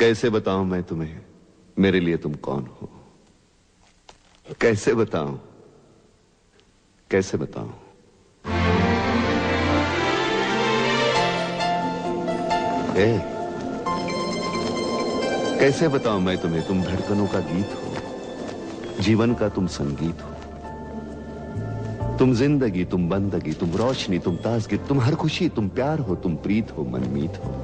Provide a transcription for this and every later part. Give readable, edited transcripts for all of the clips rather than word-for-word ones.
कैसे बताऊं मैं तुम्हें मेरे लिए तुम कौन हो? कैसे बताऊं, कैसे बताऊं? कैसे बताऊं मैं तुम्हें? तुम धड़कनों का गीत हो, जीवन का तुम संगीत हो। तुम जिंदगी, तुम बंदगी, तुम रोशनी, तुम ताजगी, तुम हर खुशी, तुम प्यार हो, तुम प्रीत हो, मनमीत हो।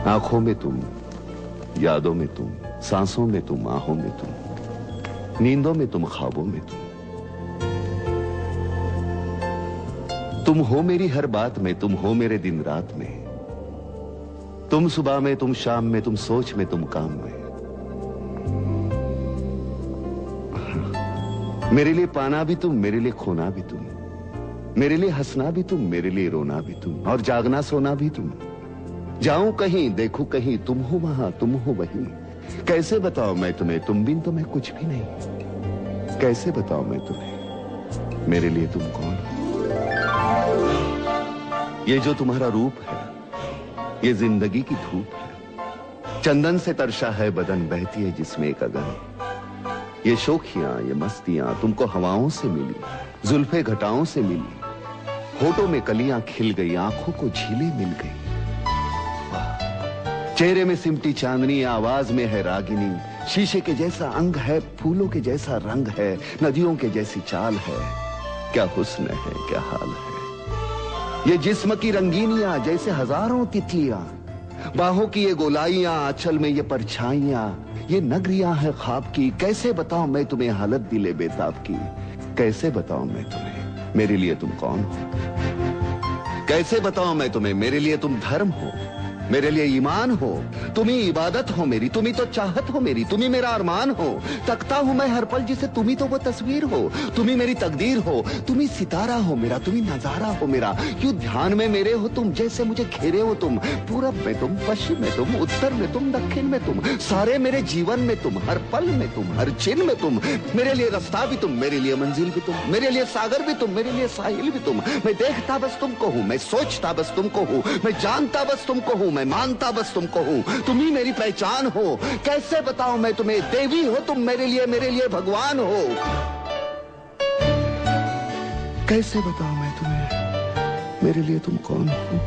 आंखों में तुम, यादों में तुम, सांसों में तुम, आहों में तुम, नींदों में तुम, ख्वाबों में तुम हो मेरी हर बात में, तुम हो मेरे दिन रात में। तुम सुबह में, तुम शाम में, तुम सोच में, तुम काम में। मेरे लिए पाना भी तुम, मेरे लिए खोना भी तुम, मेरे लिए हंसना भी तुम, मेरे लिए रोना भी तुम, और जागना सोना भी तुम। जाऊं कहीं, देखूं कहीं, तुम हो वहां, तुम हो वहीं। कैसे बताऊं मैं तुम्हें, तुम बिन तो मैं कुछ भी नहीं। कैसे बताऊं मैं तुम्हें मेरे लिए तुम कौन हो? ये जो तुम्हारा रूप है, ये जिंदगी की धूप है। चंदन से तरशा है बदन, बहती है जिसमें एक अगन। ये शोखियां, ये मस्तियां तुमको हवाओं से मिली, जुल्फे घटाओं से मिली। होठों में कलियां खिल गई, आंखों को झीलें मिल गई। चेहरे में सिमटी चांदनी, आवाज में है रागिनी। शीशे के जैसा अंग है, फूलों के जैसा रंग है, नदियों के जैसी चाल है। क्या हुस्न है, क्या हाल है। ये जिस्म की रंगीनियां जैसे हजारों तितलियां, बाहों की ये गोलाइयां, आंचल में ये परछाइयां, ये नगरियां है ख्वाब की। कैसे बताऊं मैं तुम्हें हालत दिले बेताब की? कैसे बताऊं मैं तुम्हें मेरे लिए तुम कौन हो? कैसे बताऊं मैं तुम्हें मेरे लिए तुम धर्म हो, मेरे लिए ईमान हो, तुम ही इबादत हो मेरी, तुम ही तो चाहत हो मेरी, तुम ही मेरा अरमान हो। तकता हूं मैं हर पल जिसे तुम ही तो वो तस्वीर हो, तुम ही मेरी तकदीर हो, तुम ही सितारा हो मेरा, तुम ही नजारा हो मेरा। यूं ध्यान में मेरे हो तुम, जैसे मुझे घेरे हो तुम। पूरब में तुम, पश्चिम में तुम, उत्तर में तुम, दक्षिण में तुम, सारे मेरे जीवन में तुम, हर पल में तुम, हर चिन्ह में तुम। मेरे लिए रास्ता भी तुम, मेरे लिए मंजिल भी तुम, मेरे लिए सागर भी तुम, मेरे लिए साहिल भी तुम। मैं देखता बस तुमको हूं, मैं सोचता बस तुमको हूं, मैं जानता बस तुमको हूं, मैं मानता बस तुमको हूं। तुम ही मेरी पहचान हो। कैसे बताऊं मैं तुम्हें, देवी हो तुम मेरे लिए भगवान हो। कैसे बताऊं मैं तुम्हें मेरे लिए तुम कौन हो?